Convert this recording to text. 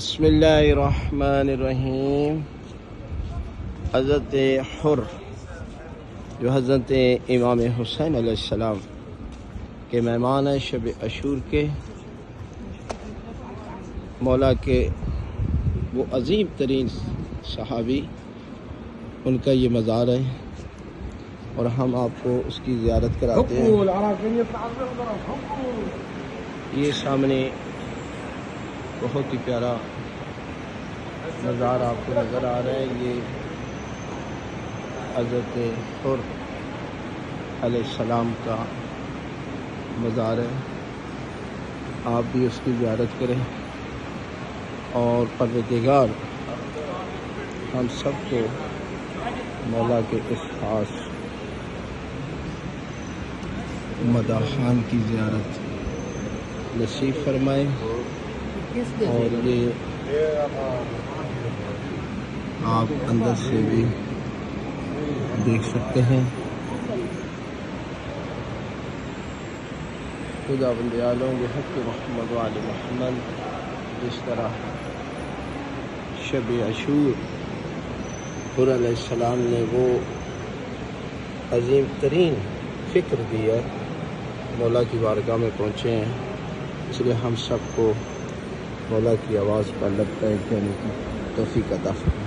بسم اللہ الرحمن الرحیم۔ حضرت حر جو حضرت امام حسین علیہ السلام کے مہمان ہیں شب عاشور کے، مولا کے وہ عظیم ترین صحابی، ان کا یہ مزار ہے اور ہم آپ کو اس کی زیارت کراتے ہیں۔ یہ سامنے بہت ہی پیارا مزار آپ کو نظر آ رہا ہے، یہ حضرت حر علیہ السلام کا مزار ہے۔ آپ بھی اس کی زیارت کریں اور پروردگار ہم سب کو مولا کے اس خاص مداحان کی زیارت نصیب فرمائے۔ اور یہ آپ اندر سے بھی دیکھ سکتے ہیں۔ خدا بند عالم بحق محمد وآل محمد، جس طرح شب عاشور حر علیہ السلام نے وہ عظیم ترین فکر دیا، مولا کی بارگاہ میں پہنچے ہیں، اس لیے ہم سب کو مولا کی آواز پر لبیک کہنے کی توفیق عطا فرمائے۔